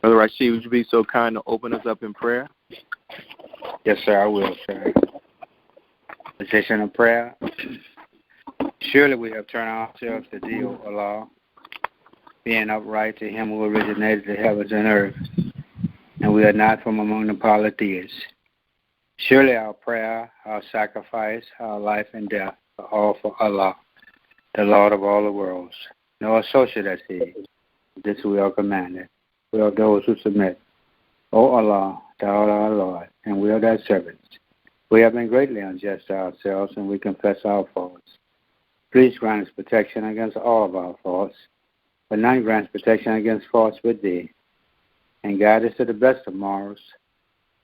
Brother Rashid, would you be so kind to open us up in prayer? Yes, sir, I will, sir. Position of prayer. Surely we have turned ourselves to thee, O Allah, being upright to him who originated the heavens and earth, and we are not from among the polytheists. Surely our prayer, our sacrifice, our life and death are all for Allah, the Lord of all the worlds. No associate as he. This we are commanded. We are those who submit. O Allah, thou art our Lord, and we are thy servants. We have been greatly unjust to ourselves, and we confess our faults. Please grant us protection against all of our faults, but none grants protection against faults but thee. And guide us to the best of morals,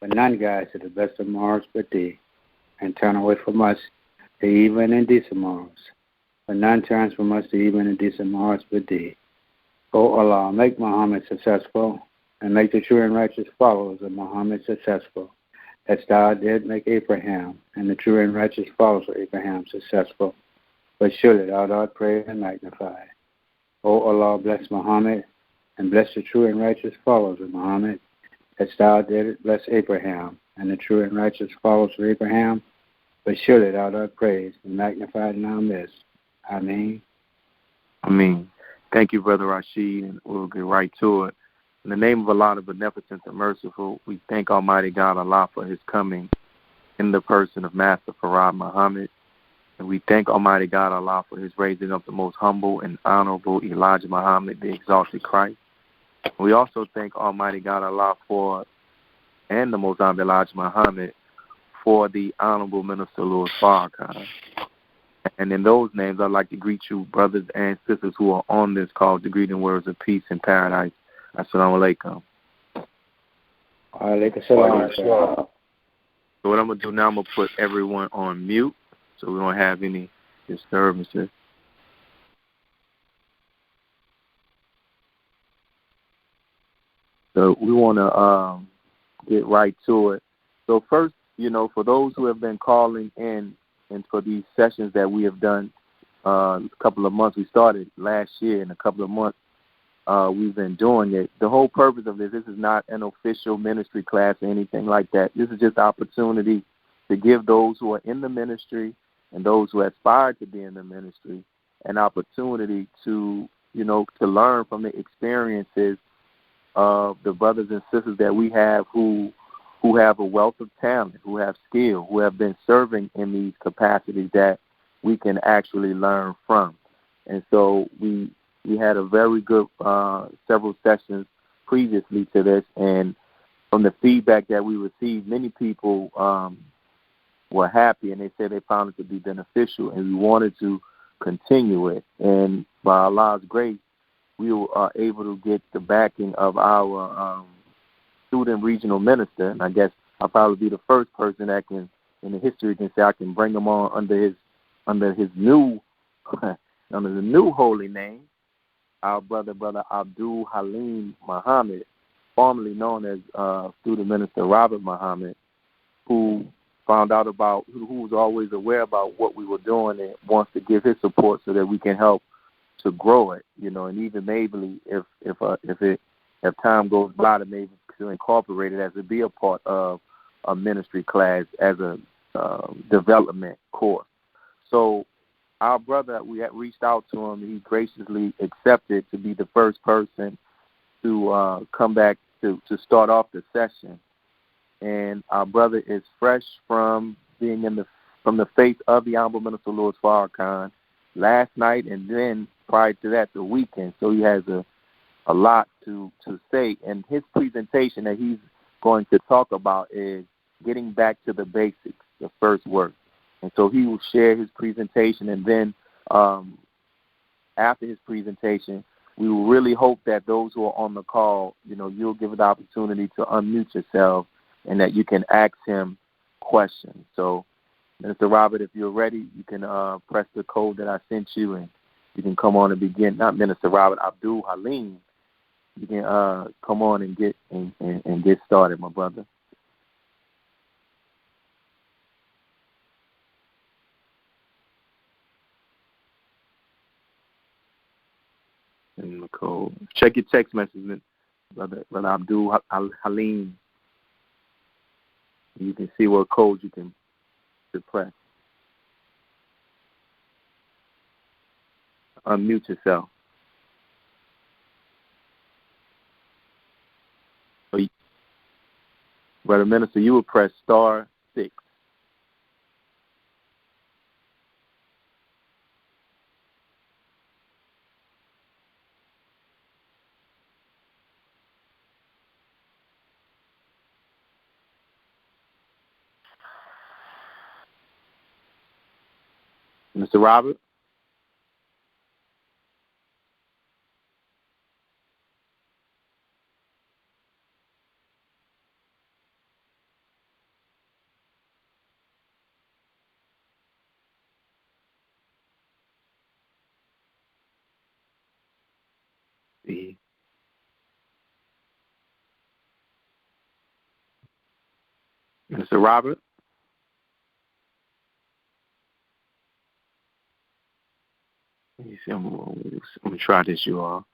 but none guides to the best of morals but thee. And turn away from us the evil and indecent morals, but none turns from us the evil and indecent morals but thee. O Allah, make Muhammad successful, and make the true and righteous followers of Muhammad successful, as thou did make Abraham and the true and righteous followers of Abraham successful. But surely thou art praised and magnified. O Allah, bless Muhammad, and bless the true and righteous followers of Muhammad, as thou did bless Abraham and the true and righteous followers of Abraham. But surely thou art praised and magnified in our midst. Ameen. Ameen. Thank you, Brother Rashid, and we'll get right to it. In the name of Allah, the Beneficent and Merciful, we thank Almighty God, Allah, for his coming in the person of Master Farad Muhammad. And we thank Almighty God, Allah, for his raising up the most humble and honorable Elijah Muhammad, the exalted Christ. We also thank Almighty God, Allah, and the most honorable Elijah Muhammad, for the Honorable Minister Louis Farrakhan. And in those names, I'd like to greet you, brothers and sisters who are on this call, to greet in words of peace and paradise. Assalamu alaikum. Alaikum salam. So what I'm going to do now, I'm going to put everyone on mute so we don't have any disturbances. So we want to get right to it. So first, for those who have been calling in and for these sessions that we have done a couple of months, we started last year, in a couple of months we've been doing it. The whole purpose of this is not an official ministry class or anything like that. This is just opportunity to give those who are in the ministry and those who aspire to be in the ministry an opportunity to, to learn from the experiences of the brothers and sisters that we have who have a wealth of talent, who have skill, who have been serving in these capacities that we can actually learn from. And so we had a very good several sessions previously to this, and from the feedback that we received, many people were happy, and they said they found it to be beneficial, and we wanted to continue it. And by Allah's grace, we were able to get the backing of our student regional minister, and I guess I'll probably be the first person that can, in the history, can say I can bring him on under his new under the new holy name, our brother Abdul Haleem Muhammad, formerly known as student minister Robert Muhammad, who found out about, who was always aware about what we were doing and wants to give his support so that we can help to grow it, and even maybe if time goes by, to maybe to incorporate it as to be a part of a ministry class as a development course. So our brother, we had reached out to him. He graciously accepted to be the first person to come back to start off the session. And our brother is fresh from being from the faith of the Honorable Minister Louis Farrakhan last night, and then prior to that, the weekend. So he has a lot to say. And his presentation that he's going to talk about is getting back to the basics, the first work. And so he will share his presentation, and then after his presentation, we will really hope that those who are on the call, you'll give it the opportunity to unmute yourself and that you can ask him questions. So, Minister Robert, if you're ready, you can press the code that I sent you, and you can come on and begin. Not Minister Robert, Abdul Haleem. You can come on and get started, my brother. And the code. Check your text messages, Brother Abdul Haleem. You can see what code you can press. Unmute yourself. Brother Minister, you would press *6. Mr. Robert? See. Mr. Robert? Let me see. I'm going to try this, you all.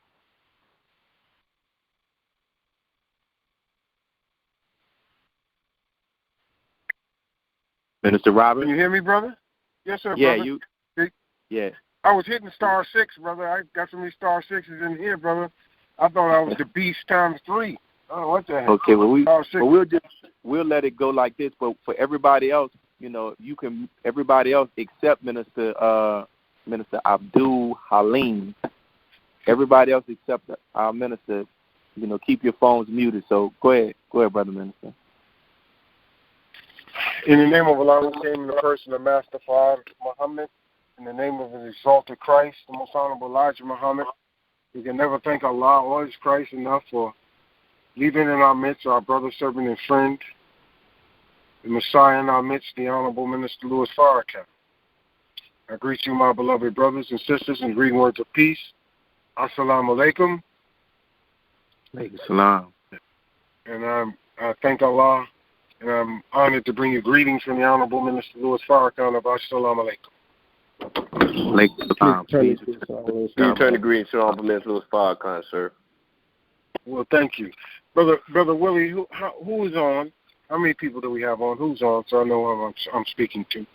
Minister Robert? Can you hear me, brother? Yes, sir, yeah, brother. Yeah. I was hitting *6, brother. I got so many *6s in here, brother. I thought I was the beast ×3. Oh, what the heck? Okay, well we'll let it go like this. But for everybody else, everybody else except Minister Abdul Haleem. Everybody else except our minister, keep your phones muted. So go ahead, Brother Minister. In the name of Allah, who came in the person of Master Father Muhammad, in the name of His exalted Christ, the most honorable Elijah Muhammad, we can never thank Allah or His Christ enough for leaving in our midst our brother, servant, and friend, the Messiah in our midst, the Honorable Minister Louis Farrakhan. I greet you, my beloved brothers and sisters, in greeting words of peace. Assalamu alaikum. Alaikum salam. And I thank Allah, and I'm honored to bring you greetings from the Honorable Minister Louis Farrakhan of Assalamu alaikum. Alaikum salam. Please turn the greetings to the Honorable Minister Louis Farrakhan, sir. Well, thank you. Brother Willie, who is on? How many people do we have on? Who's on, so I know who I'm speaking to?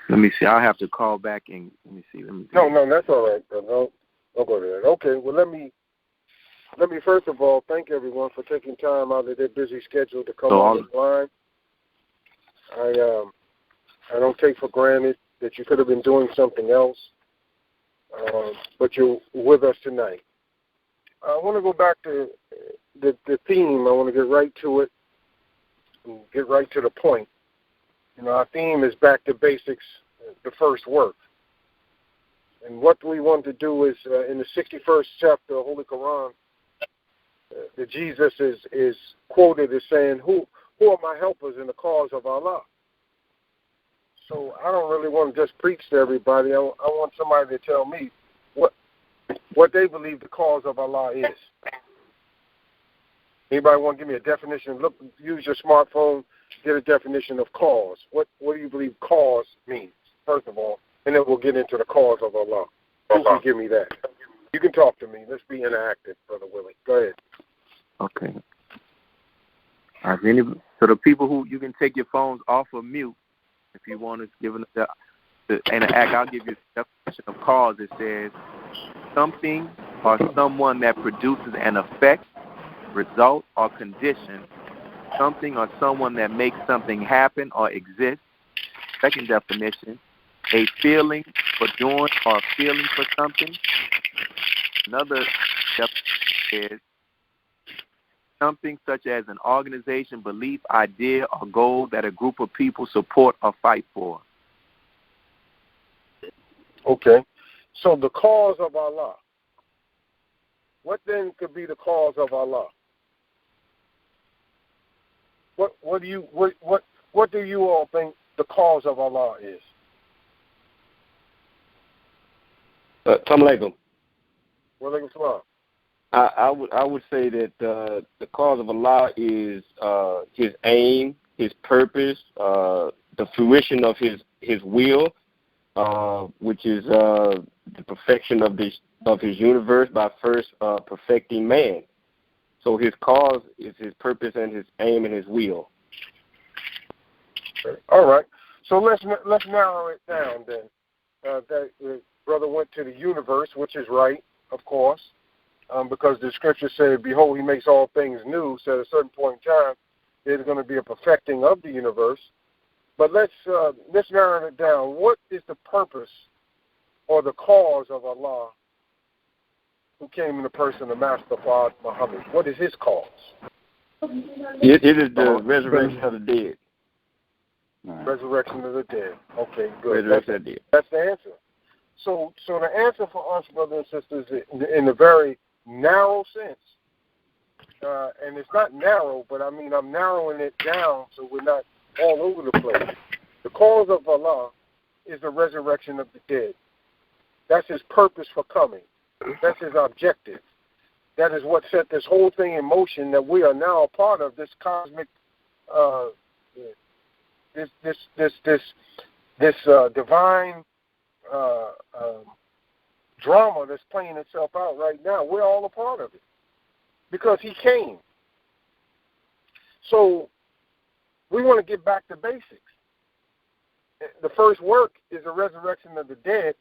Let me see. I'll have to call back and let me see. No, that's all right, brother. Don't go there. Okay, well, let me first of all thank everyone for taking time out of their busy schedule to come on the line. I don't take for granted that you could have been doing something else, but you're with us tonight. I want to go back to the theme. I want to get right to it and get right to the point. Our theme is back to basics, the first work. And what we want to do is, in the 61st chapter of Holy Quran, that Jesus is quoted as saying, who are my helpers in the cause of Allah? So I don't really want to just preach to everybody. I want somebody to tell me what they believe the cause of Allah is. Anybody want to give me a definition? Look, use your smartphone, get a definition of cause. What do you believe cause means, first of all, and then we'll get into the cause of Allah. Who can give me that? You can talk to me. Let's be interactive, Brother Willie. Go ahead. Okay. So the people who you can take your phones off of mute if you want to give them the interact. I'll give you a definition of cause. It says something or someone that produces an effect, result, or condition. Something or someone that makes something happen or exist. Second definition, a feeling for doing or a feeling for something. Another definition is something such as an organization, belief, idea, or goal that a group of people support or fight for. Okay. So the cause of Allah. What then could be the cause of Allah? What do you all think the cause of Allah is? Assalamu alaikum. Wa alaikum salam. I would say that the cause of Allah is His aim, His purpose, the fruition of His will, which is the perfection of the of his universe by first perfecting man. So his cause is his purpose and his aim and his will. All right. So let's narrow it down then. That brother went to the universe, which is right, of course, because the scripture said, "Behold, he makes all things new." So at a certain point in time, there's going to be a perfecting of the universe. But let's narrow it down. What is the purpose or the cause of Allah, who came in the person of Master Prophet Muhammad? What is his cause? It is the resurrection of the dead. Resurrection of the dead. Okay, good. Resurrection of the dead. That's the answer. So the answer for us, brothers and sisters, in a very narrow sense, and it's not narrow, but I mean I'm narrowing it down so we're not all over the place. The cause of Allah is the resurrection of the dead. That's his purpose for coming. That's his objective. That is what set this whole thing in motion that we are now a part of, this cosmic this divine drama that's playing itself out right now. We're all a part of it because he came. So we want to get back to basics. The first work is the resurrection of the dead.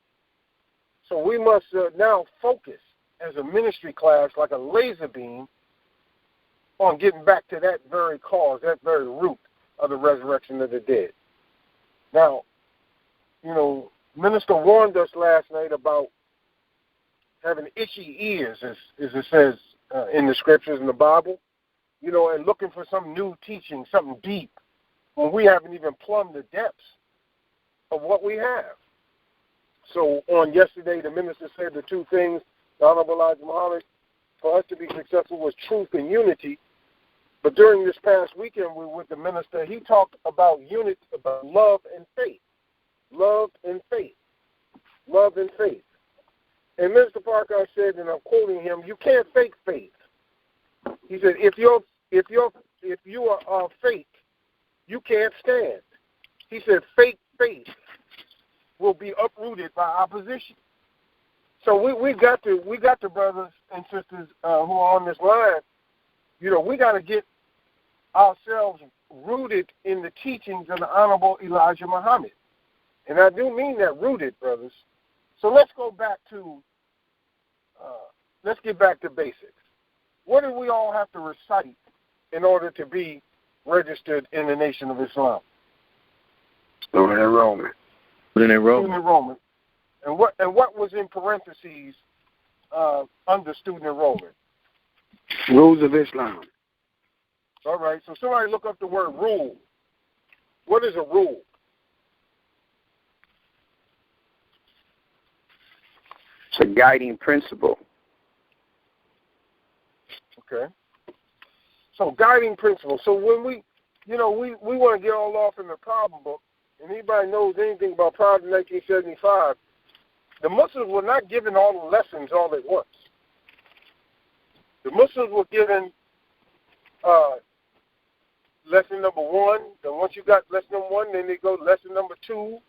So we must now focus as a ministry class like a laser beam on getting back to that very cause, that very root of the resurrection of the dead. Now, Minister warned us last night about having itchy ears, as it says in the scriptures in the Bible, and looking for some new teaching, something deep, when we haven't even plumbed the depths of what we have. So on yesterday, the minister said the two things, the Honorable Elijah Muhammad, for us to be successful was truth and unity. But during this past weekend, we were with the minister. He talked about unity, about love and faith. Love and faith. Love and faith. And Mr. Parker said, and I'm quoting him, you can't fake faith. He said, if you are fake, you can't stand. He said, fake faith will be uprooted by opposition. So we got to brothers and sisters who are on this line. We got to get ourselves rooted in the teachings of the Honorable Elijah Muhammad. And I do mean that, rooted, brothers. So let's go back to, let's get back to basics. What do we all have to recite in order to be registered in the Nation of Islam? Student enrollment. Student enrollment. And what was in parentheses under student enrollment? Rules of Islam. All right, so somebody look up the word rule. What is a rule? It's a guiding principle. Okay. So guiding principle. So when we want to get all off in the problem book, and anybody knows anything about Project 1975, the Muslims were not given all the lessons all at once. The Muslims were given lesson number 1. Then once you got lesson number 1, then they go lesson number 2,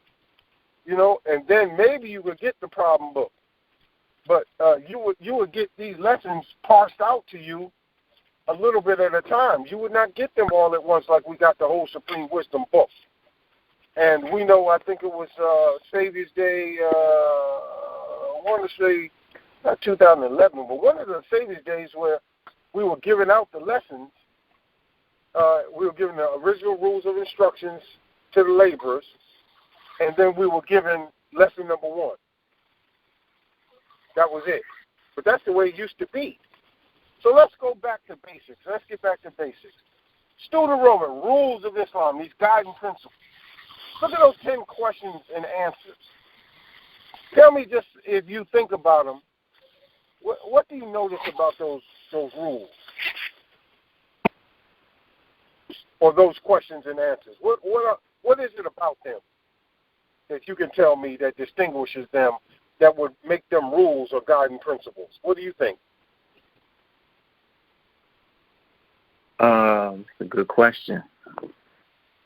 and then maybe you would get the problem book. But you would get these lessons parsed out to you a little bit at a time. You would not get them all at once like we got the whole Supreme Wisdom book. And we know, I think it was Savior's Day, I want to say not 2011, but one of the Savior's Days where we were giving out the lessons. We were given the original rules of instructions to the laborers, and then we were given lesson number 1. That was it. But that's the way it used to be. So let's go back to basics. Let's get back to basics. Student enrollment, rules of Islam, these guiding principles. Look at those 10 questions and answers. Tell me just, if you think about them, what do you notice about those rules? Or those questions and answers? What is it about them that you can tell me that distinguishes them, that would make them rules or guiding principles? What do you think? It's a good question.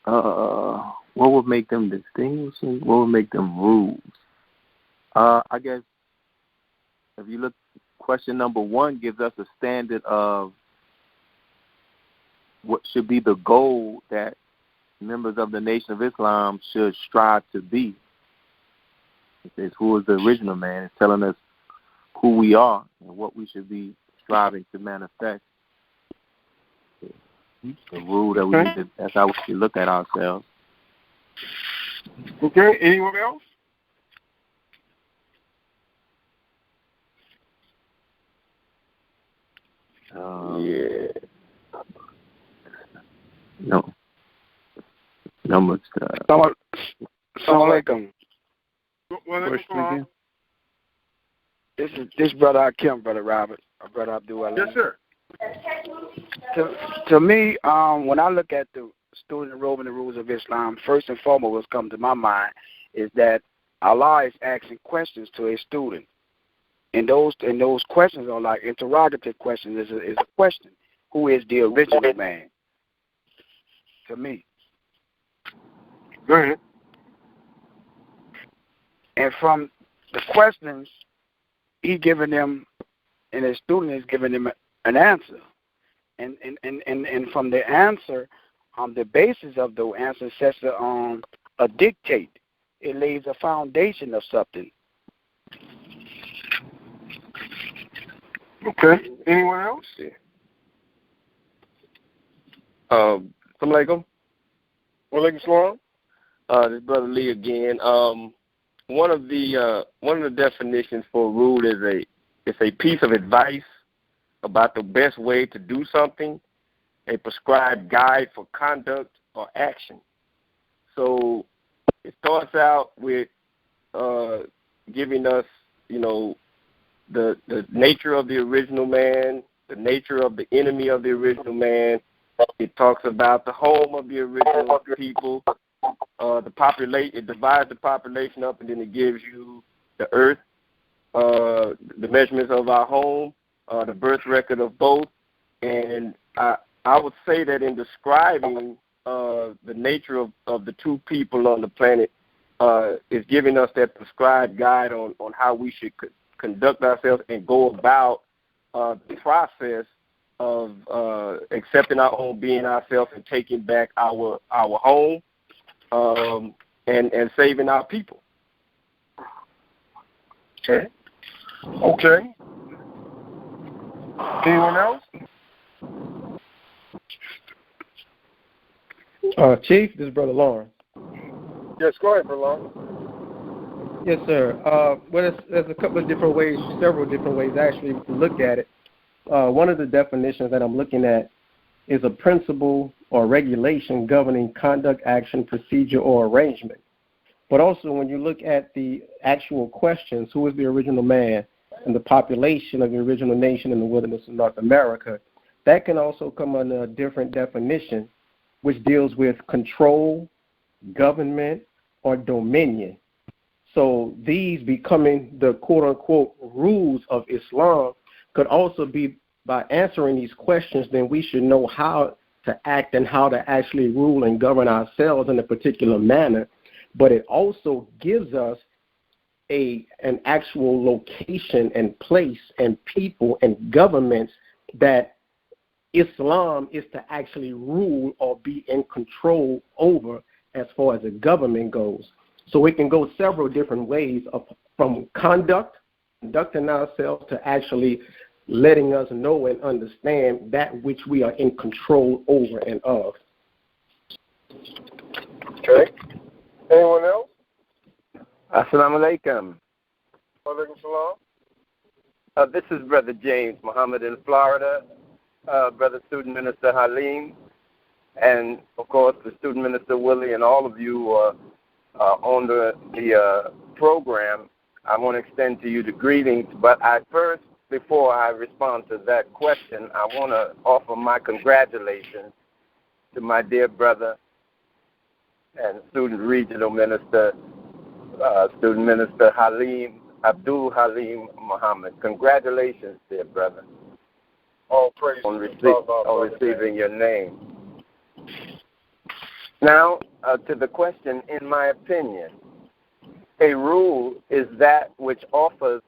What would make them distinguishing? What would make them rules? I guess if you look, question number 1 gives us a standard of what should be the goal that members of the Nation of Islam should strive to be. It says, who is the original man? It's telling us who we are and what we should be striving to manifest. The rule that we need to, that's how we should look at ourselves. Okay, anyone else? Yeah. No. Numbers. Assalamu alaikum. Well, This brother Hakim, brother Robert, brother Abdul. yes, sir. To me, when I look at the student enrollment and rules of Islam, first and foremost, what's come to my mind is that Allah is asking questions to a student, and those questions are like interrogative questions. Is a question: who is the original man? To me. Go ahead. And from the questions, he's giving them, and his student is giving them an answer. And from the answer, the basis of the answer sets a dictate. It lays a foundation of something. Okay. Anyone else? Assalamu alaikum. Walaikum salam. This brother Lee again. One of the definitions for a rule is a piece of advice about the best way to do something, a prescribed guide for conduct or action. So it starts out with giving us, the nature of the original man, the nature of the enemy of the original man. It talks about the home of the original people. It divides the population up, and then it gives you the earth, the measurements of our home, the birth record of both. And I would say that in describing the nature of the two people on the planet, is giving us that prescribed guide on how we should conduct ourselves and go about the process of accepting our own being ourselves and taking back our home, and saving our people. Okay. Okay. Anyone else? Chief, this is Brother Lawrence. Yes, go ahead, Lawrence. Yes, sir. Well, there's a couple of different ways, several different ways actually to look at it. One of the definitions that I'm looking at is a principle or regulation governing conduct, action, procedure, or arrangement. But also when you look at the actual questions, who is the original man and the population of the original nation in the wilderness of North America, that can also come under a different definition, which deals with control, government, or dominion. So these becoming the quote-unquote rules of Islam could also be by answering these questions, then we should know how to act and how to actually rule and govern ourselves in a particular manner. But it also gives us an actual location and place and people and governments that Islam is to actually rule or be in control over as far as the government goes. So it can go several different ways from conducting ourselves to actually letting us know and understand that which we are in control over and of. Okay. Anyone else? Assalamu alaikum. Walaikum salam. This is Brother James Muhammad in Florida, Brother Student Minister Haleem, and, of course, the Student Minister Willie and all of you on the program. I want to extend to you the greetings, but before I respond to that question, I want to offer my congratulations to my dear brother and Student Regional Minister, Student Minister Abdul Haleem Muhammad. Congratulations, dear brother, All praise on receiving your name. Now, to the question, in my opinion, a rule is that which offers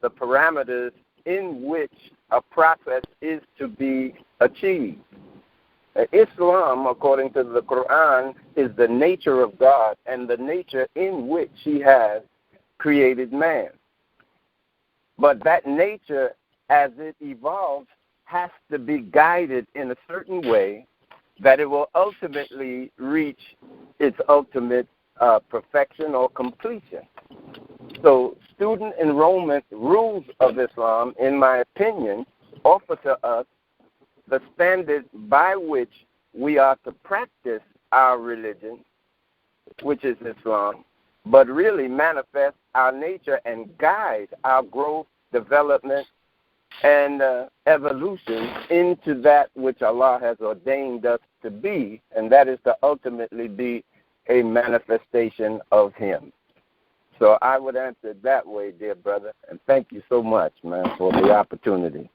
the parameters in which a process is to be achieved. Islam, according to the Quran, is the nature of God and the nature in which He has created man. But that nature, as it evolves, has to be guided in a certain way that it will ultimately reach its ultimate perfection or completion. So student enrollment rules of Islam, in my opinion, offer to us the standard by which we are to practice our religion, which is Islam, but really manifest our nature and guide our growth, development, and evolution into that which Allah has ordained us to be, and that is to ultimately be a manifestation of Him. So I would answer it that way, dear brother, and thank you so much, man, for the opportunity.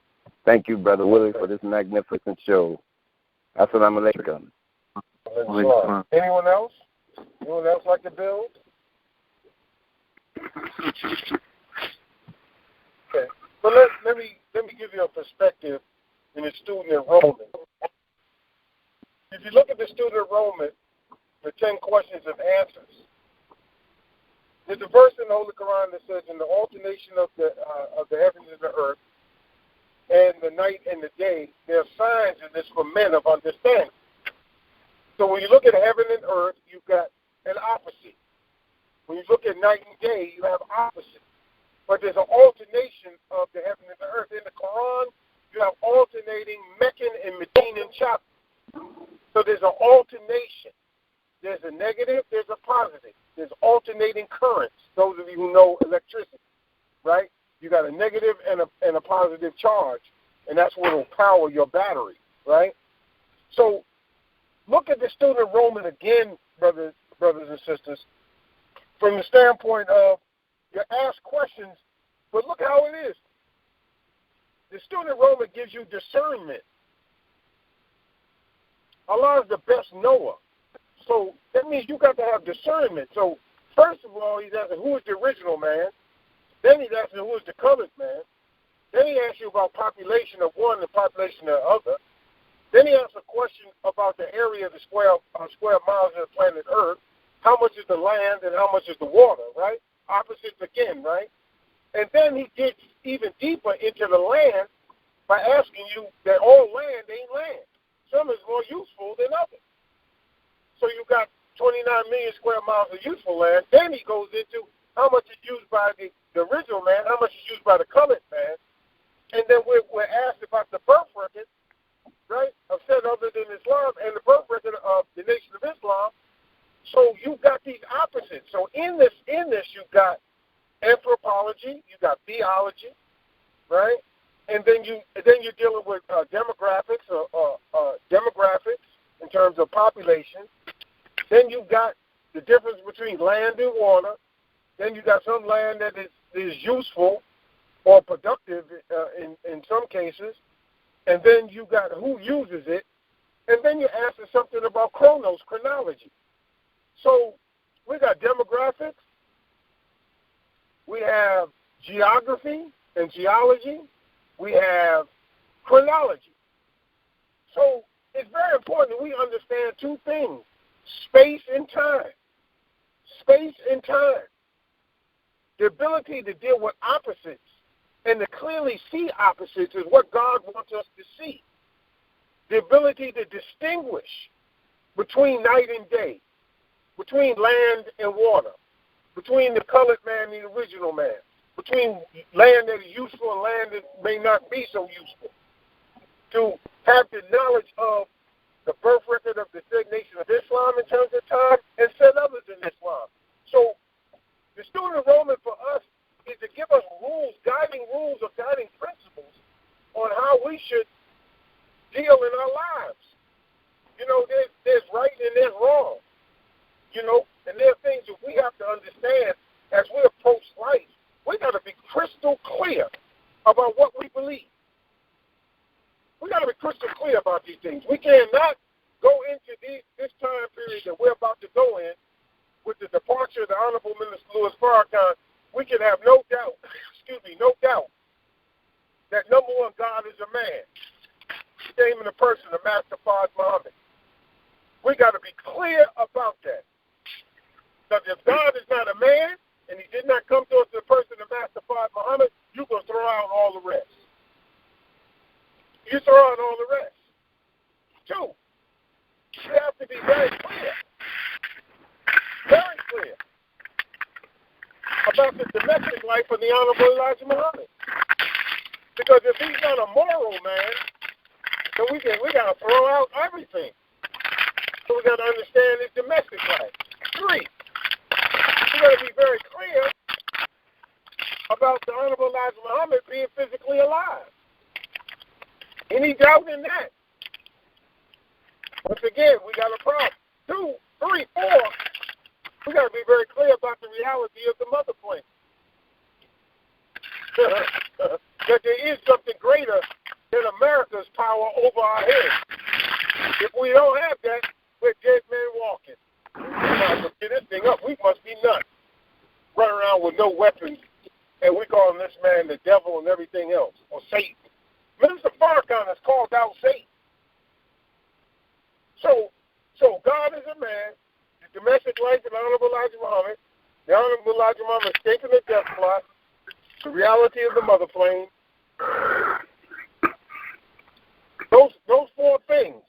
Thank you, Brother Willie, for this magnificent show. Assalamu alaikum. Anyone else? Anyone else like to build? Okay. So let me give you a perspective in the student enrollment. If you look at the student enrollment, the 10 questions and answers, there's a verse in the Holy Quran that says, in the alternation of the heavens and the earth, and the night and the day, there are signs in this for men of understanding. So when you look at heaven and earth, you've got an opposite. When you look at night and day, you have opposite. But there's an alternation of the heaven and the earth. In the Quran, you have alternating Meccan and Medinan chapters. So there's an alternation. There's a negative, there's a positive. There's alternating currents, those of you who know electricity, right? You got a negative and a positive charge, and that's what will power your battery, right? So look at the student enrollment again, brothers and sisters, from the standpoint of you ask questions, but look how it is. The student enrollment gives you discernment. Allah is the best knower. So that means you got to have discernment. So first of all, he's asking, who is the original man? Then he's asking, who is the colored man? Then he asks you about population of one and population of the other. Then he asks a question about the area of the square miles of the planet Earth. How much is the land and how much is the water, right? Opposites again, right? And then he gets even deeper into the land by asking you that all land ain't land. Some is more useful than others. So you got 29 million square miles of useful land. Then he goes into how much is used by the original man, how much is used by the colored man. And then we're asked about the birth record, right, of said other than Islam and the birth record of the Nation of Islam. So you've got these opposites. So in this you've got anthropology, you've got theology, right? And then you're dealing with demographics in terms of population. Then you've got the difference between land and water. Then you got some land that is useful or productive in some cases. And then you got who uses it. And then you're asking something about chronology. So we got demographics. We have geography and geology. We have chronology. So it's very important that we understand two things: space and time. Space and time. The ability to deal with opposites and to clearly see opposites is what God wants us to see. The ability to distinguish between night and day, between land and water, between the colored man and the original man, between land that is useful and land that may not be so useful. To have the knowledge of the birth record of the said Nation of Islam in terms of time and said others in Islam. So the student enrollment for us is to give us guiding principles on how we should deal in our lives. You know, there's right and there's wrong. You know, and there are things that we have to understand as we approach life. We got to be crystal clear about what we believe. We got to be crystal clear about these things. We cannot go into this time period that we're about to go in with the departure of the Honorable Minister Louis Farrakhan. We can have no doubt, no doubt that number one, God is a man. He came in a person, the Master Fard Muhammad. We got to be clear about that. Because if God is not a man, and he did not come to us in the person of Master Fard Muhammad, you're going to throw out all the rest. You throw out all the rest. Two, you have to be very clear about the domestic life of the Honorable Elijah Muhammad. Because if he's not a moral man, then we got to throw out everything. So we got to understand his domestic life. Three, we got to be very clear about the Honorable Elijah Muhammad being physically alive. Any doubt in that? Once again, we got a problem. 2, 3, 4, we got to be very clear about the reality of the mother plane. That there is something greater than America's power over our heads. If we don't have that, we're dead men walking. To get this thing up, we must be nuts. Run around with no weapons, and we calling this man the devil and everything else, or Satan. Minister Farrakhan has called out Satan. So God is a man, the domestic life of the Honorable Elijah Muhammad, the Honorable Elijah Muhammad escaping the death plot, the reality of the mother plane. Those 4 things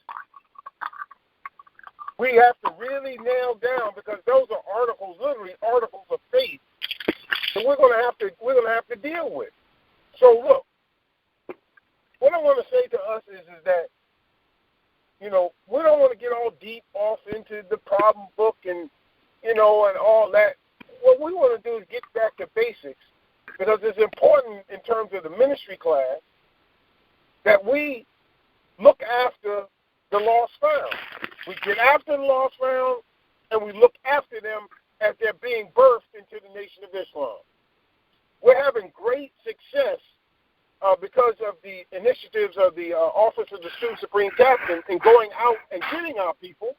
we have to really nail down, because those are articles, literally articles of faith, that we're gonna have to deal with. So look, what I want to say to us is that, you know, we don't want to get all deep off into the problem book and, you know, and all that. What we want to do is get back to basics, because it's important in terms of the ministry class that we look after the lost found. We get after the lost found, and we look after them as they're being birthed into the Nation of Islam. We're having great success because of the initiatives of the Office of the Student Supreme Captain in going out and getting our people.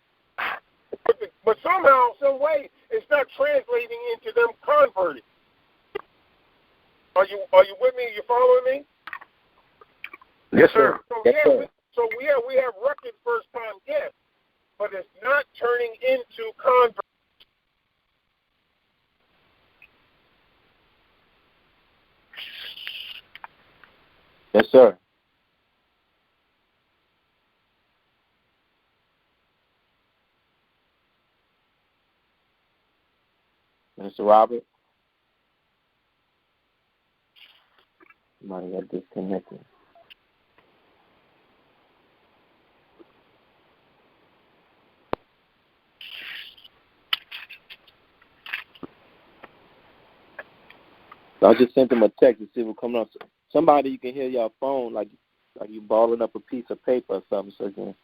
But somehow, some way, it's not translating into them converting. Are you with me? You following me? Yes, sir. So we have record first-time guests, but it's not turning into converts. Yes, sir. Mr. Robert? Somebody got disconnected. I just sent them a text to see what coming up. Somebody, you can hear your phone like you balling up a piece of paper or something, so you can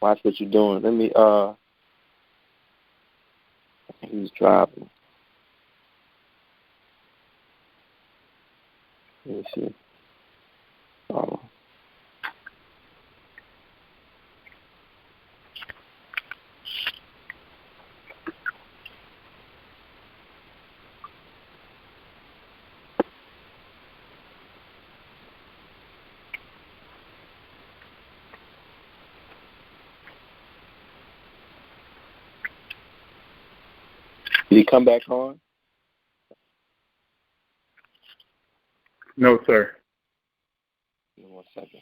watch what you're doing. Let me, I think he's driving. Let me see. Oh. Did he come back on? No, sir. Give me 1 second.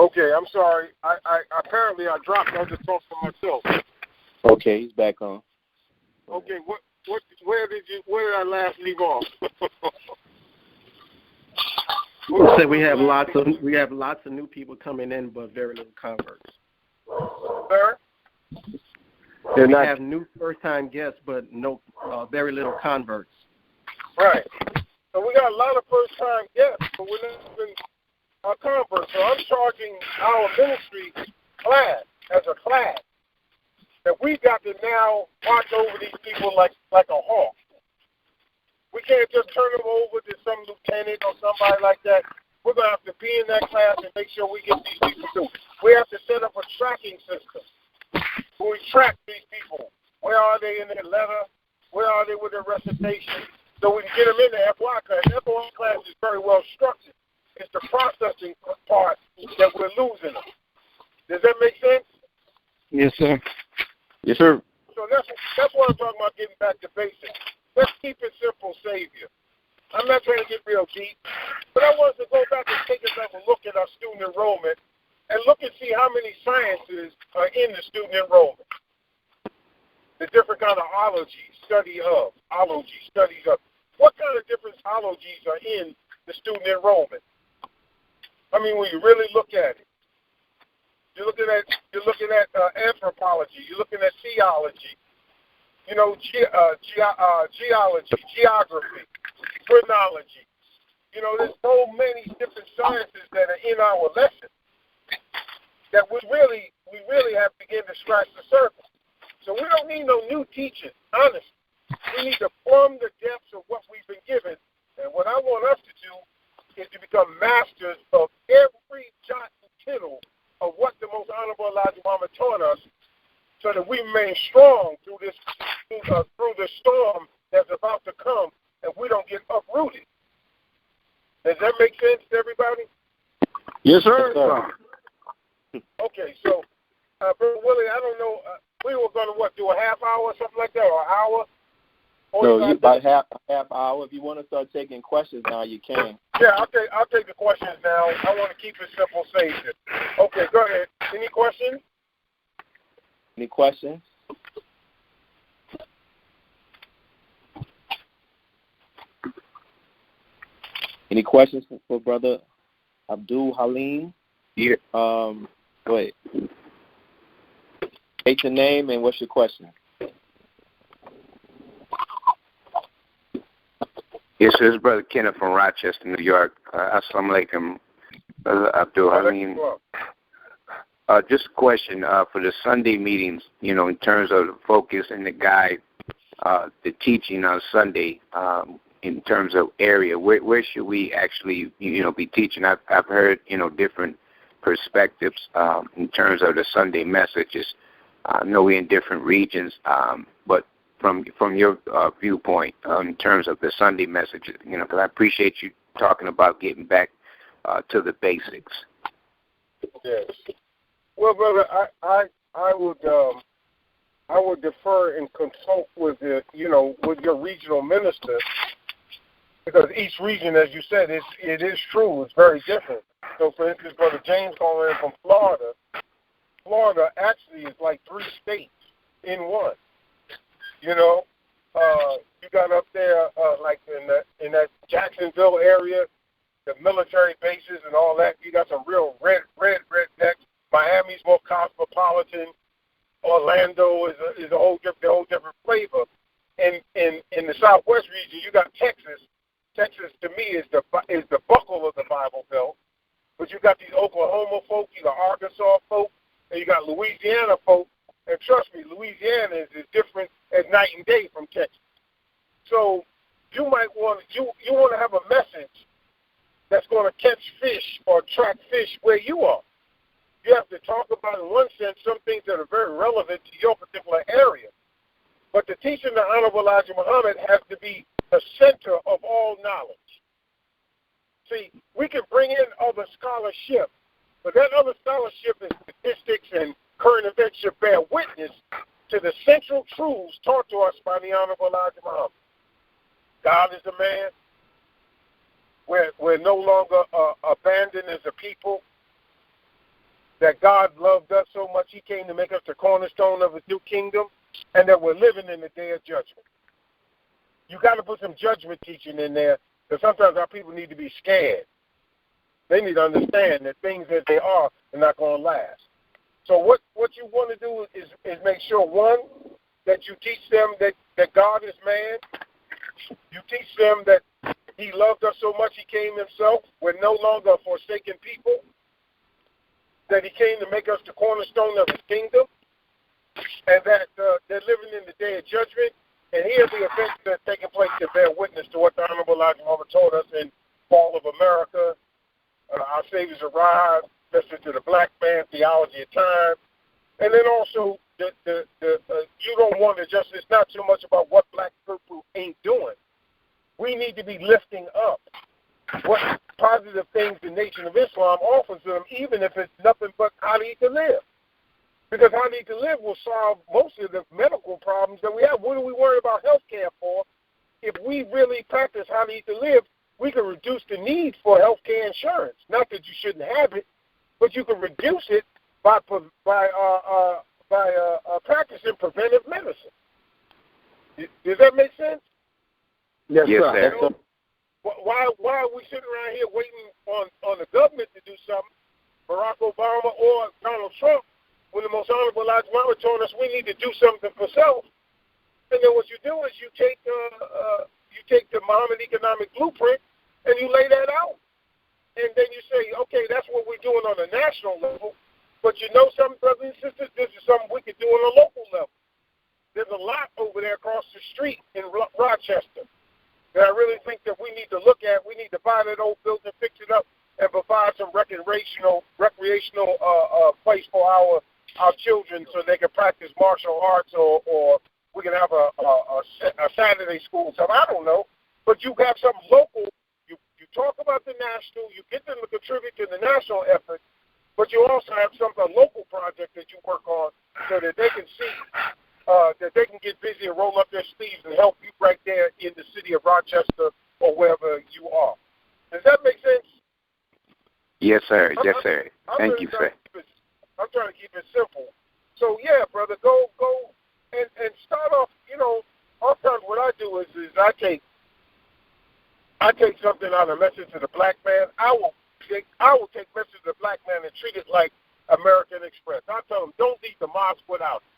Okay, I'm sorry. I apparently I dropped. I just talked to myself. Okay, he's back on. Okay, where did I last leave off? So we have lots of new people coming in, but very little converts. Sir? We have new first-time guests, but very little converts. Right. So we got a lot of first-time guests, but we're not even converts. So I'm charging our ministry class as a class that we've got to now watch over these people like a hawk. We can't just turn them over to some lieutenant or somebody like that. We're going to have to be in that class and make sure we get these people through. We have to set up a tracking system where we track these people. Where are they in their letter? Where are they with their recitation? So we can get them in the FY class. The FY class is very well structured. It's the processing part that we're losing them. Does that make sense? Yes, sir. Yes, sir. So that's what I'm talking about, getting back to basics. Let's keep it simple, Savior. I'm not trying to get real deep, but I want us to go back and take another look at our student enrollment and look and see how many sciences are in the student enrollment. The different kind of ologies, studies of. What kind of different ologies are in the student enrollment? I mean, when you really look at it, you're looking at anthropology, you're looking at theology, geology, geography, phrenology. There's so many different sciences that are in our lesson that we really have begun to scratch the surface. So we don't need no new teaching, honestly. We need to plumb the depths of what we've been given. And what I want us to do is to become masters of every jot and tittle of what the Most Honorable Elijah Muhammad taught us, so that we remain strong through the storm that's about to come, and we don't get uprooted. Does that make sense to everybody? Yes, sir. Yes, sir. Okay, so, Brother Willie, I don't know, we were going to, do a half hour or something like that, or an hour? So about half hour. If you want to start taking questions now, you can. Yeah, I'll take the questions now. I want to keep it simple, Savior. Okay, go ahead. Any questions? Any questions? Any questions for Brother Abdul Haleem? Yeah. Go ahead. State your name and what's your question? Yes, sir. This is Brother Kenneth from Rochester, New York. Assalamu alaikum, Brother Abdul Haleem. Just a question for the Sunday meetings, in terms of the focus and the guide, the teaching on Sunday, in terms of area, where should we actually, be teaching? I've heard, different perspectives in terms of the Sunday messages. I know we're in different regions, but from your viewpoint in terms of the Sunday messages, because I appreciate you talking about getting back to the basics. Yes. Well, brother, I would defer and consult with with your regional minister, because each region, as you said, it is true. It's very different. So, for instance, Brother James calling in from Florida. Florida actually is like 3 states in one. You got up there like in that Jacksonville area, the military bases and all that. You got some real rednecks. Miami's more cosmopolitan. Orlando is a whole different flavor. In the Southwest region, you got Texas. Texas to me is the buckle of the Bible Belt. But you got these Oklahoma folk, you got Arkansas folk, and you got Louisiana folk. And trust me, Louisiana is as different as night and day from Texas. So you might want to have a message that's going to catch fish or track fish where you are. You have to talk about, in one sense, some things that are very relevant to your particular area. But the teaching of Honorable Elijah Muhammad has to be the center of all knowledge. See, we can bring in other scholarship, but that other scholarship and statistics and current events should bear witness to the central truths taught to us by the Honorable Elijah Muhammad. God is a man. We're no longer abandoned as a people. That God loved us so much He came to make us the cornerstone of His new kingdom, and that we're living in the day of judgment. You got to put some judgment teaching in there, because sometimes our people need to be scared. They need to understand that things as they are not going to last. So what you want to do is make sure, one, that you teach them that God is man. You teach them that He loved us so much He came Himself. We're no longer a forsaken people. That He came to make us the cornerstone of His kingdom. and that they're living in the day of judgment. And here are the events that are taking place that bear witness to what the Honorable Elijah Muhammad told us in Fall of America, Our Savior's Arrived, Message to the Black Man, Theology of Time. And then also, you don't want to just, it's not so much about what black people ain't doing. We need to be lifting up what positive things the Nation of Islam offers them, even if it's nothing but how they to live. Because how they to live will solve most of the medical problems that we have. What do we worry about health care for? If we really practice how they to live, we can reduce the need for health care insurance. Not that you shouldn't have it, but you can reduce it by practicing preventive medicine. Does that make sense? Yes, sir. Why are we sitting around here waiting on the government to do something, Barack Obama or Donald Trump, when the most honorable Elijah Muhammad told us we need to do something for self? And then what you do is you take the Muhammad economic blueprint and you lay that out. And then you say, okay, that's what we're doing on a national level. But you know something, brothers and sisters, this is something we can do on a local level. There's a lot over there across the street in Rochester that I really think that we need to look at. We need to buy that old building, fix it up, and provide some recreational place for our children so they can practice martial arts, or we can have a Saturday school. So I don't know. But you have something local. You talk about the national. You get them to contribute to the national effort. But you also have a local project that you work on so that they can see, that they can get busy and roll up their sleeves and help you right there in the city of Rochester or wherever you are. Does that make sense? Yes, sir. Yes, sir. Thank you, sir. I'm trying to keep it simple. So, yeah, brother, go and start off, oftentimes what I do is I take something out of Message to the Black Man. I will take Message to the Black Man and treat it like American Express. I tell them, don't leave the mosque without it.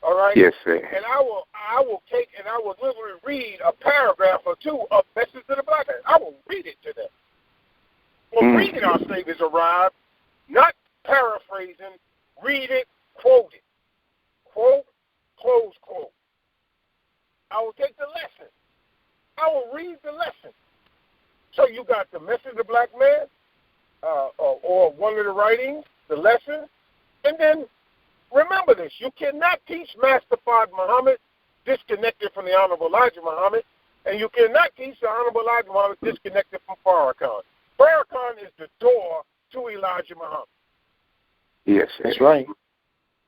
All right? Yes, sir. And I will take and I will literally read a paragraph or two of Message to the Black Man. I will read it to them. Well, reading Our Savior's Arrived, not paraphrasing, read it, quote it. Quote, close quote. I will take the lesson. I will read the lesson. So you got the Message of the Black Man, or one of the writings, the lesson, and then remember this: you cannot teach Master Fard Muhammad disconnected from the Honorable Elijah Muhammad, and you cannot teach the Honorable Elijah Muhammad disconnected from Farrakhan. Farrakhan is the door to Elijah Muhammad. Yes, that's right.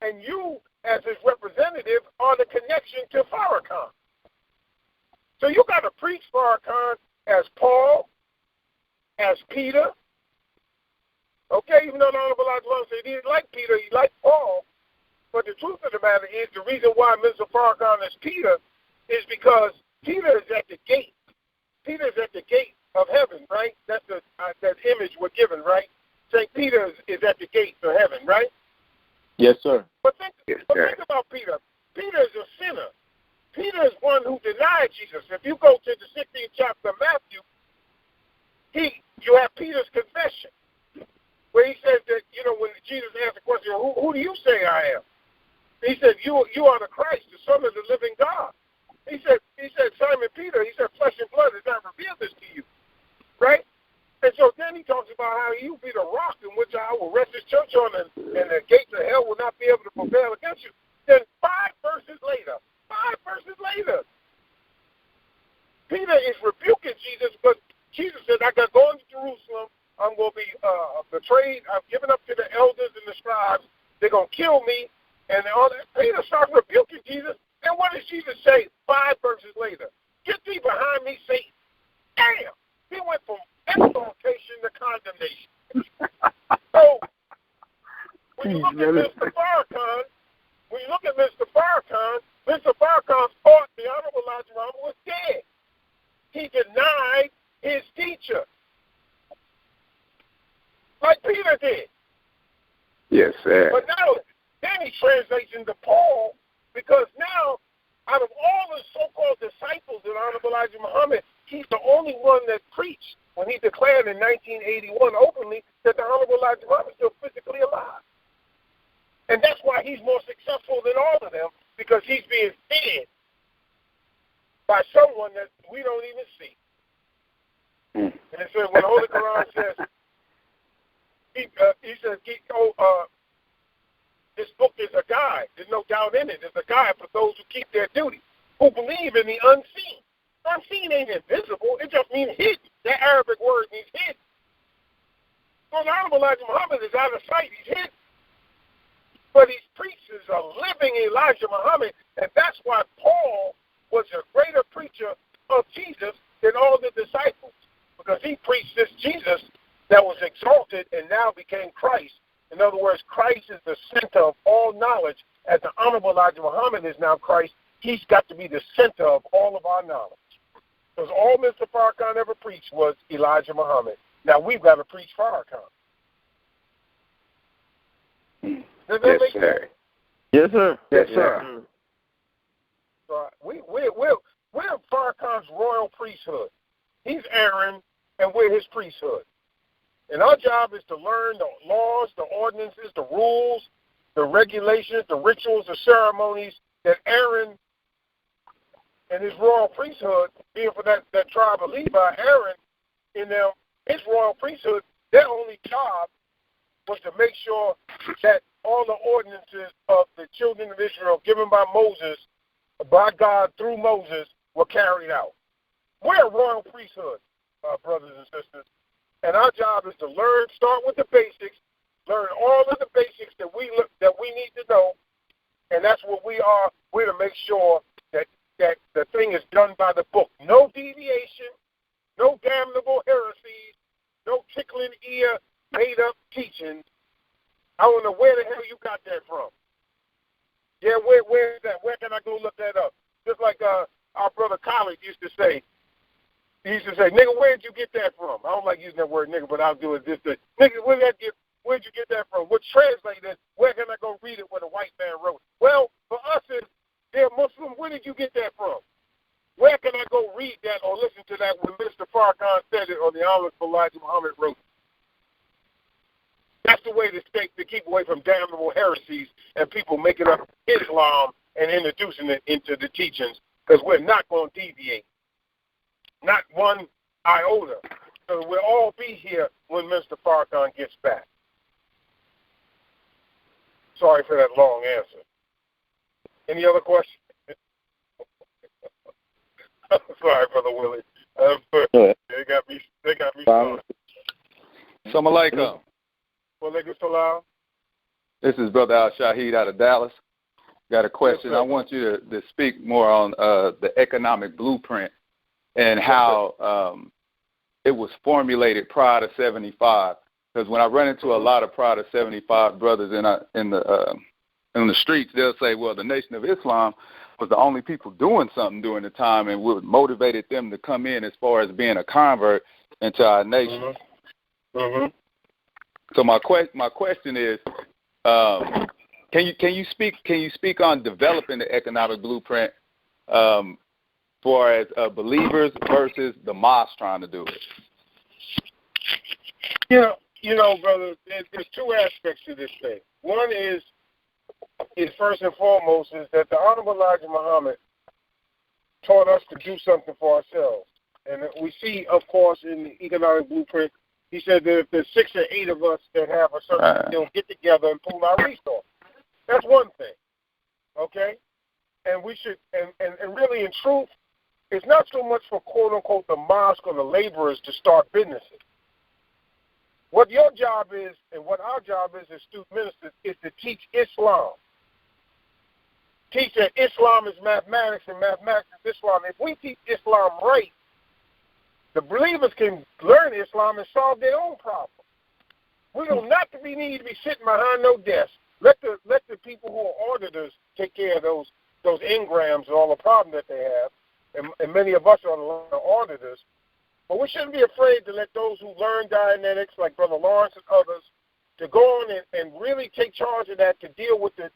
And you, as his representative, are the connection to Farrakhan. So you got to preach Farrakhan as Paul, as Peter. Okay, even though the Honorable Elijah Muhammad said he didn't like Peter, he liked Paul. But the truth of the matter is, the reason why Mr. Farrakhan is Peter is because Peter is at the gate. Peter is at the gate of heaven, right? That's that image we're given, right? St. Peter is at the gate of heaven, right? Yes, sir. But think about Peter. Peter is a sinner. Peter is one who denied Jesus. If you go to the 16th chapter of Matthew, you have Peter's confession, where he says that, when Jesus asked the question, who do you say I am? He said, you are the Christ, the Son of the living God. He said, Simon Peter, he said, flesh and blood has not revealed this to you, right? And so then he talks about how you be the rock in which I will rest his church on, and the gates of hell will not be able to prevail against you. Then 5 verses later, Peter is rebuking Jesus, but Jesus said, I got to go into Jerusalem. I'm going to be betrayed. I'm given up to the elders and the scribes. They're going to kill me. And all that. Peter starts rebuking Jesus. And what does Jesus say 5 verses later? Get thee behind me, Satan. Damn. He went from exaltation to condemnation. So when you look at Mr. Farrakhan, Mr. Farrakhan thought the Honorable Elijah Muhammad was dead. He denied his teacher, like Peter did. Yes, sir. But now, then he translates into Paul, because now, out of all the so-called disciples of Honorable Elijah Muhammad, he's the only one that preached when he declared in 1981 openly that the Honorable Elijah Muhammad is still physically alive. And that's why he's more successful than all of them, because he's being fed by someone that we don't even see. And it says, when the Holy Quran says, he says, this book is a guide. There's no doubt in it. It's a guide for those who keep their duty, who believe in the unseen. Unseen ain't invisible. It just means hidden. That Arabic word means hidden. So the Honorable Elijah Muhammad is out of sight. He's hidden. But he preaches a living Elijah Muhammad, and that's why Paul was a greater preacher of Jesus than all the disciples, because he preached this Jesus that was exalted and now became Christ. In other words, Christ is the center of all knowledge. As the Honorable Elijah Muhammad is now Christ, he's got to be the center of all of our knowledge. Because all Mr. Farrakhan ever preached was Elijah Muhammad. Now we've got to preach Farrakhan. Does that make sense? Yes, sir. Yes, sir. So we're Farrakhan's royal priesthood. He's Aaron, and we're his priesthood. And our job is to learn the laws, the ordinances, the rules, the regulations, the rituals, the ceremonies that Aaron and his royal priesthood, being for that tribe of Levi, Aaron, in them, his royal priesthood, their only job was to make sure that all the ordinances of the children of Israel given by Moses, by God through Moses, were carried out. We're a royal priesthood, brothers and sisters. And our job is to learn, start with the basics, learn all of the basics that we need to know, and that's what we are. We're to make sure that the thing is done by the book. No deviation, no damnable heresies, no tickling ear, made-up teachings. I don't know where the hell you got that from. Yeah, where is that? Where can I go look that up? Just like our brother Khalid used to say. He used to say, nigga, where'd you get that from? I don't like using that word nigga, but I'll do it this day. Nigga, where'd you get that from? What's translated, where can I go read it what a white man wrote? Well, for us, they're Muslim, where did you get that from? Where can I go read that or listen to that when Mr. Farrakhan said it or the Honorable Elijah Muhammad wrote it? That's the way to keep away from damnable heresies and people making up Islam and introducing it into the teachings, because we're not going to deviate. Not one iota. So we'll all be here when Mr. Farrakhan gets back. Sorry for that long answer. Any other questions? Sorry, Brother Willie. They got me started. Assalamu alaikum. Walaikum salam. This is Brother Al-Shahid out of Dallas. Got a question. I want you to speak more on the economic blueprint and how it was formulated prior to 75. Because when I run into a lot of prior to 75 brothers in the streets, they'll say, well, the Nation of Islam was the only people doing something during the time, and what motivated them to come in as far as being a convert into our nation. Mm-hmm. So my question is, can you speak on developing the economic blueprint for as believers versus the mosque trying to do it? You know, brother, there's two aspects to this thing. One is first and foremost is that the Honorable Elijah Muhammad taught us to do something for ourselves. And we see, of course, in the economic blueprint, he said that if there's 6 or 8 of us that have a certain skill, get together and pool our resources. That's one thing, okay? And we should, and really in truth, it's not so much for quote-unquote the mosque or the laborers to start businesses. What your job is and what our job is as student ministers is to teach Islam. Teach that Islam is mathematics and mathematics is Islam. If we teach Islam right, the believers can learn Islam and solve their own problems. We don't not to need to be sitting behind no desk. Let the people who are auditors take care of those engrams and all the problems that they have. And many of us are the auditors. But we shouldn't be afraid to let those who learn Dianetics, like Brother Lawrence and others, to go on and really take charge of that, to deal with the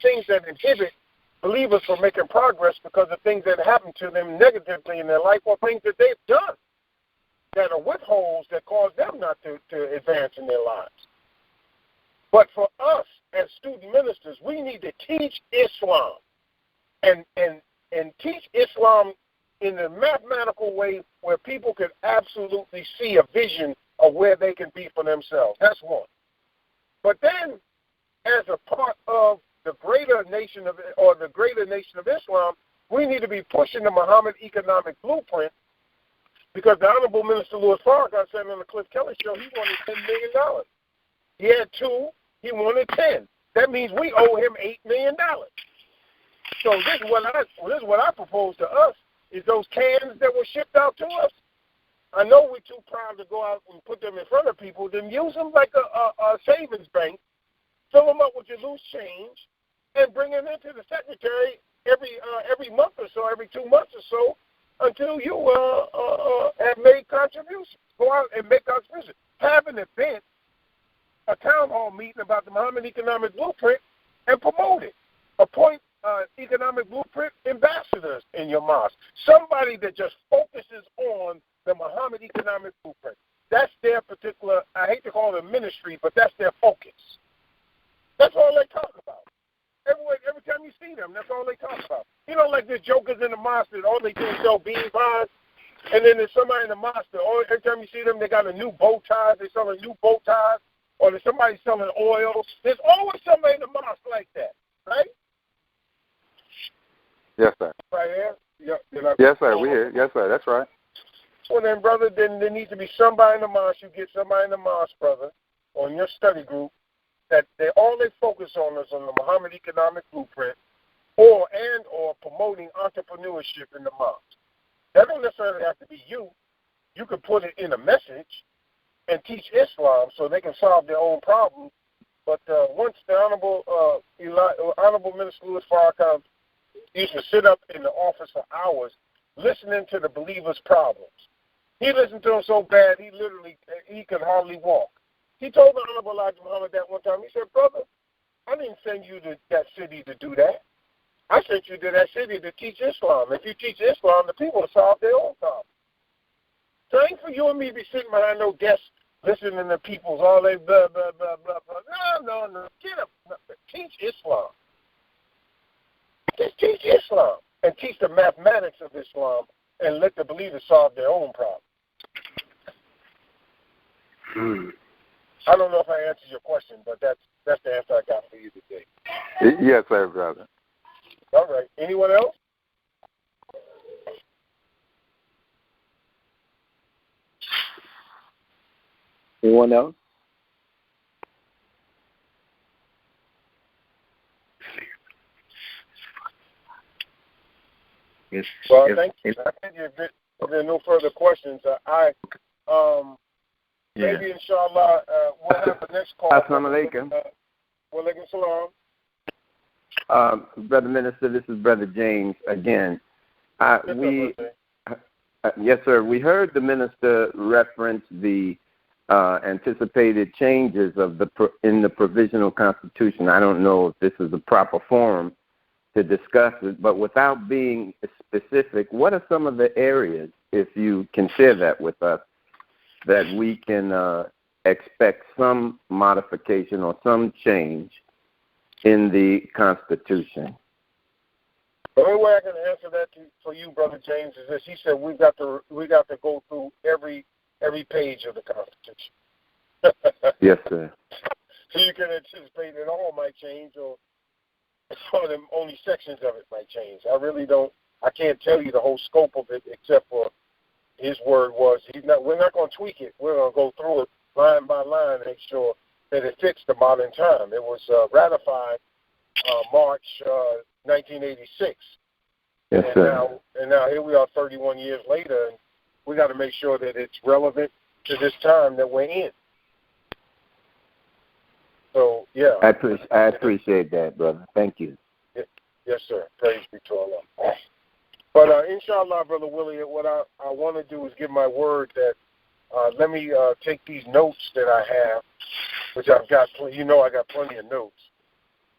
things that inhibit believers from making progress because of things that happen to them negatively in their life or things that they've done that are withholds that cause them not to advance in their lives. But for us as student ministers, we need to teach Islam and teach Islam in a mathematical way where people can absolutely see a vision of where they can be for themselves. That's one. But then, as a part of the greater nation of Islam, we need to be pushing the Muhammad economic blueprint, because the Honorable Minister Louis Farrakhan said on the Cliff Kelly show he wanted $10 million. He had 2, he wanted 10. That means we owe him $8 million. So this is what I propose to us, is those cans that were shipped out to us. I know we're too proud to go out and put them in front of people, then use them like a savings bank, fill them up with your loose change, and bring them into the secretary every month or so, every 2 months or so, until you have made contributions. Go out and make contributions. Have an event, a town hall meeting about the Muhammad Economic Blueprint, and promote it. Appoint economic blueprint ambassadors in your mosque. Somebody that just focuses on the Muhammad Economic Blueprint. That's their particular, I hate to call it a ministry, but that's their focus. That's all they talk about. Every time you see them, that's all they talk about. You know, like the jokers in the mosque that all they do is sell bean pies, and then there's somebody in the mosque that every time you see them, they got a new bow tie, they're selling new bow ties, or there's somebody selling oil. There's always somebody in the mosque like that, right? Yes, sir. Right here? Yes, sir. We here. Yes, sir. That's right. Well, then, brother, then there needs to be somebody in the mosque. You get somebody in the mosque, brother, on your study group, that all they focus on is on the Muhammad Economic Blueprint, or promoting entrepreneurship in the mosque. That don't necessarily have to be you. You could put it in a message and teach Islam so they can solve their own problems. But once the Honorable Minister Louis Farrakhan used to sit up in the office for hours listening to the believers' problems. He listened to them so bad he could hardly walk. He told the Honorable Elijah Muhammad that one time. He said, brother, I didn't send you to that city to do that. I sent you to that city to teach Islam. If you teach Islam, the people will solve their own problems. So it ain't for you and me to be sitting behind no desk listening to people's all they blah, blah, blah, blah, blah. No. Get up. Teach Islam. Just teach Islam and teach the mathematics of Islam and let the believers solve their own problems. I don't know if I answered your question, but that's the answer I got for you today. Yes, sir, brother. All right. Anyone else? Anyone else? Yes. Well, thank you. I think if there are no further questions, maybe inshallah we'll have the next call. Assalamu alaikum. Wa alaikum salam. Brother Minister, this is Brother James again. Yes, sir. We heard the minister reference the anticipated changes in the provisional constitution. I don't know if this is the proper forum to discuss it, but without being specific, what are some of the areas, if you can share that with us, that we can expect some modification or some change in the Constitution? The only way I can answer that for you, Brother James, is this. He said we got to go through every page of the Constitution. Yes, sir. So you can anticipate that all might change, or only sections of it might change. I can't tell you the whole scope of it, except for his word was we're not going to tweak it. We're going to go through it line by line and make sure that it fits the modern time. It was ratified March 1986. Yes, sir. Now here we are 31 years later, and we got to make sure that it's relevant to this time that we're in. So, yeah. I appreciate that, brother. Thank you. Yes, sir. Praise be to Allah. But inshallah, Brother Willie, what I want to do is give my word that let me take these notes that I have, which I've got, I got plenty of notes,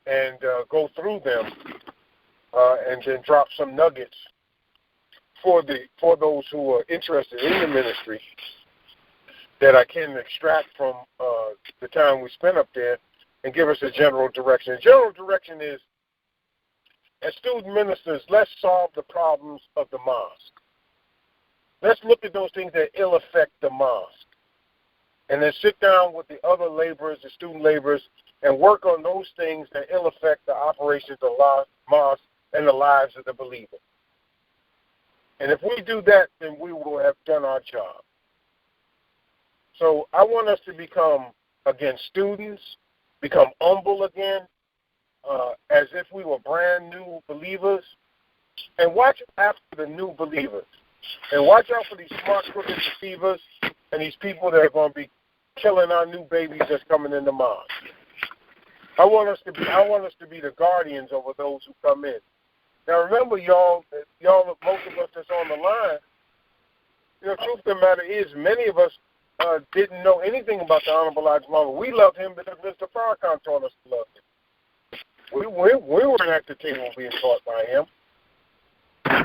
and go through them and then drop some nuggets for those who are interested in the ministry that I can extract from the time we spent up there and give us a general direction. The general direction is, as student ministers, let's solve the problems of the mosque. Let's look at those things that ill affect the mosque. And then sit down with the other laborers, the student laborers, and work on those things that ill affect the operations of the mosque and the lives of the believer. And if we do that, then we will have done our job. So I want us to become, again, students, become humble again, as if we were brand new believers, and watch after the new believers. And watch out for these smart, crooked deceivers and these people that are going to be killing our new babies that's coming in the mosque. I want us to be the guardians over those who come in. Now remember, y'all, most of us that's on the line, the truth of the matter is, many of us didn't know anything about the Honorable Elijah Muhammad. We loved him because Mr. Farrakhan taught us to love him. We weren't at the table being taught by him.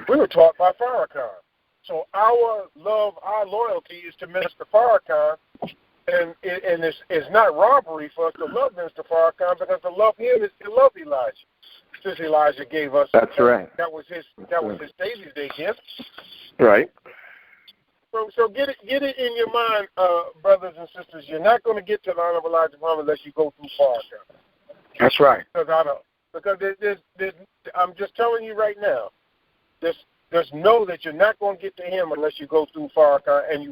We were taught by Farrakhan. So our love, our loyalty is to Mr. Farrakhan, and it's not robbery for us to love Mr. Farrakhan, because to love him is to love Elijah. Since Elijah gave us, that's right. That was his David's Day gift. Right. So get it in your mind, brothers and sisters. You're not going to get to the Honorable Elijah Muhammad unless you go through Farrakhan. That's right. Because I'm just telling you right now, there's know that you're not going to get to him unless you go through Farrakhan, and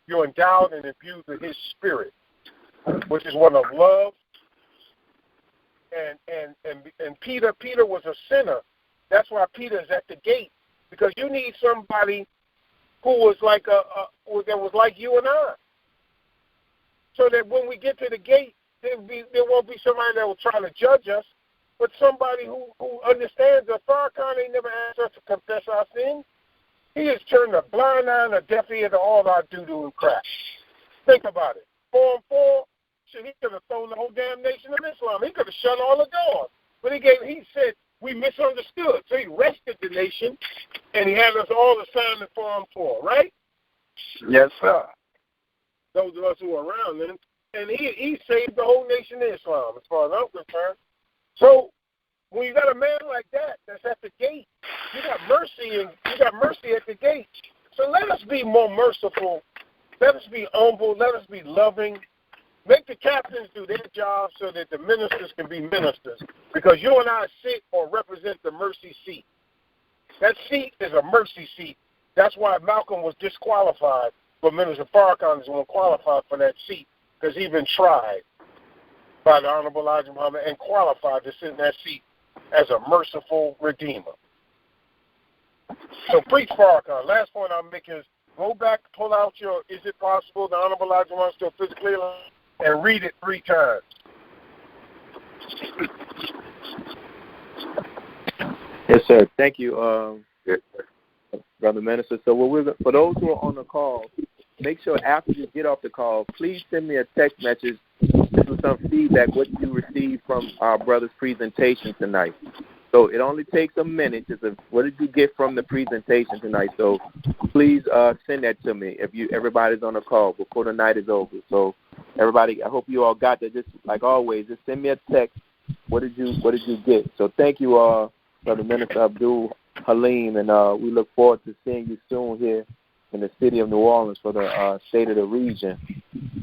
you're endowed and imbued with his spirit, which is one of love. And Peter was a sinner. That's why Peter's at the gate, because you need somebody who was like that was like you and I, so that when we get to the gate, there won't be somebody that will try to judge us, but somebody who understands that Farrakhan ain't never asked us to confess our sins. He has turned a blind eye and a deaf ear to all our doo-doo and crap. Think about it. 4-4, shit, he could have thrown the whole damn nation of Islam. He could have shut all the doors. But he said we misunderstood. So he rested the nation, and he had us all assigned to Form 4, right? Yes, sir. Those of us who are around then. And he saved the whole nation of Islam, as far as I'm concerned. So when you got a man like that that's at the gate, you got mercy at the gate. So let us be more merciful. Let us be humble. Let us be loving. Make the captains do their job so that the ministers can be ministers. Because you and I sit or represent the mercy seat. That seat is a mercy seat. That's why Malcolm was disqualified, but Minister Farrakhan is going to qualify for that seat, because he's been tried by the Honorable Elijah Muhammad and qualified to sit in that seat as a merciful redeemer. So preach Farrakhan. Last point I'll make is go back, pull out your Is It Possible, the Honorable Elijah Muhammad Still Physically Alive, and read it 3 times. Yes, sir. Thank you, Brother Minister. So for those who are on the call, make sure after you get off the call, please send me a text message with some feedback, what you received from our brother's presentation tonight. So it only takes a minute. What did you get from the presentation tonight? So please send that to me if everybody's on the call before the night is over. So everybody, I hope you all got that. Just like always, just send me a text. What did you get? So thank you, Brother Minister Abdul, Haleem, and we look forward to seeing you soon here in the city of New Orleans for the State of the Region.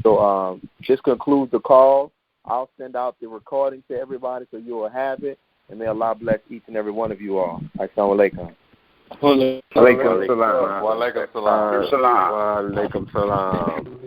So this concludes the call. I'll send out the recording to everybody so you will have it, and may Allah bless each and every one of you all. Assalamu alaikum. Walaikum salam. Walaikum salam. Walaikum salam.